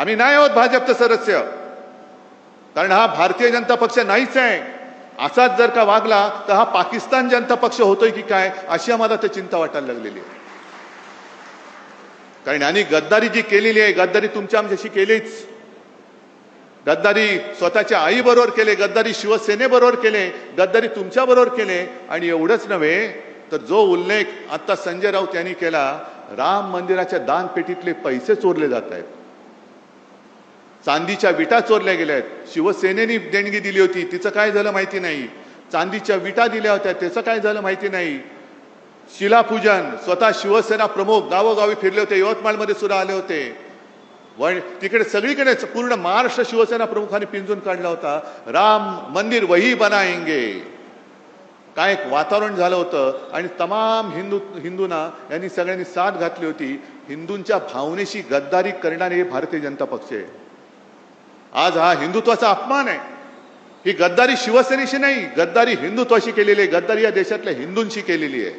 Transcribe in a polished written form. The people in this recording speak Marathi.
आम्ही नाही आहोत भाजपचं सदस्य, कारण हा भारतीय जनता पक्ष नाहीच आहे. असाच जर का वागला तर हा पाकिस्तान जनता पक्ष होतोय की काय, अशी आम्हाला ते चिंता वाटायला लागलेली आहे. कारण यांनी गद्दारी जी केलेली आहे, गद्दारी तुमच्या आमच्याशी केलीच. गद्दारी स्वतःच्या आईबरोबर केले, गद्दारी शिवसेनेबरोबर केले, गद्दारी तुमच्या बरोबर केले. आणि एवढंच नव्हे तर जो उल्लेख आता संजय राऊत यांनी केला, राम मंदिराच्या दानपेटीतले पैसे चोरले जात आहेत, चांदीच्या विटा चोरल्या गेल्या आहेत. शिवसेनेने देणगी दिली होती, तिचं काय झालं माहिती नाही. चांदीच्या विटा दिल्या होत्या, त्याचं काय झालं माहिती नाही. शिलापूजन स्वतः शिवसेना प्रमुख गावोगावी फिरले होते, यवतमाळमध्ये सुद्धा आले होते. तिकडे सगळीकडे पूर्ण महाराष्ट्र शिवसेना प्रमुखांनी पिंजून काढला होता. राम मंदिर वही बनाएंगे, काय एक वातावरण झालं होतं. आणि तमाम हिंदूंना यांनी सगळ्यांनी साथ घातली होती. हिंदूंच्या भावनेशी गद्दारी करणारे हे भारतीय जनता पक्ष आहे. आज हा हिंदुत्वाचा अपमान आहे. ही गद्दारी शिवसेनेशी नाही, गद्दारी हिंदुत्वाशी केलेली आहे, गद्दारी या देशातल्या हिंदूंशी केलेली आहे.